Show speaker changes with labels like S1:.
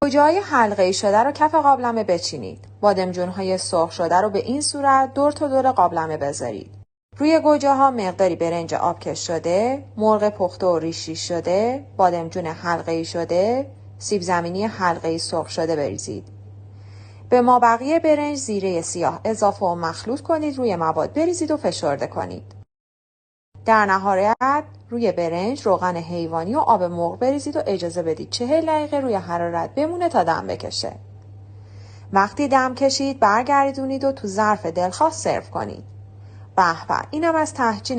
S1: گوجه‌های حلقه‌ای شده رو کف قابلمه بچینید. بادمجون‌های سرخ شده رو به این صورت دور تا دور قابلمه بذارید. روی گوجه‌ها مقداری برنج آبکش شده، مرغ پخته و ریش شده، بادمجون حلقه‌ای شده، سیب زمینی حلقه‌ای سرخ شده بریزید. به مابقی برنج زیره سیاه اضافه و مخلوط کنید، روی مواد بریزید و فشرده کنید. در نهایت روی برنج روغن حیوانی و آب مرغ بریزید و اجازه بدید 40 دقیقه روی حرارت بمونه تا دم بکشه. وقتی دم کشید برگردونید و تو ظرف دلخواه سرو کنید. به به، اینم از تهجین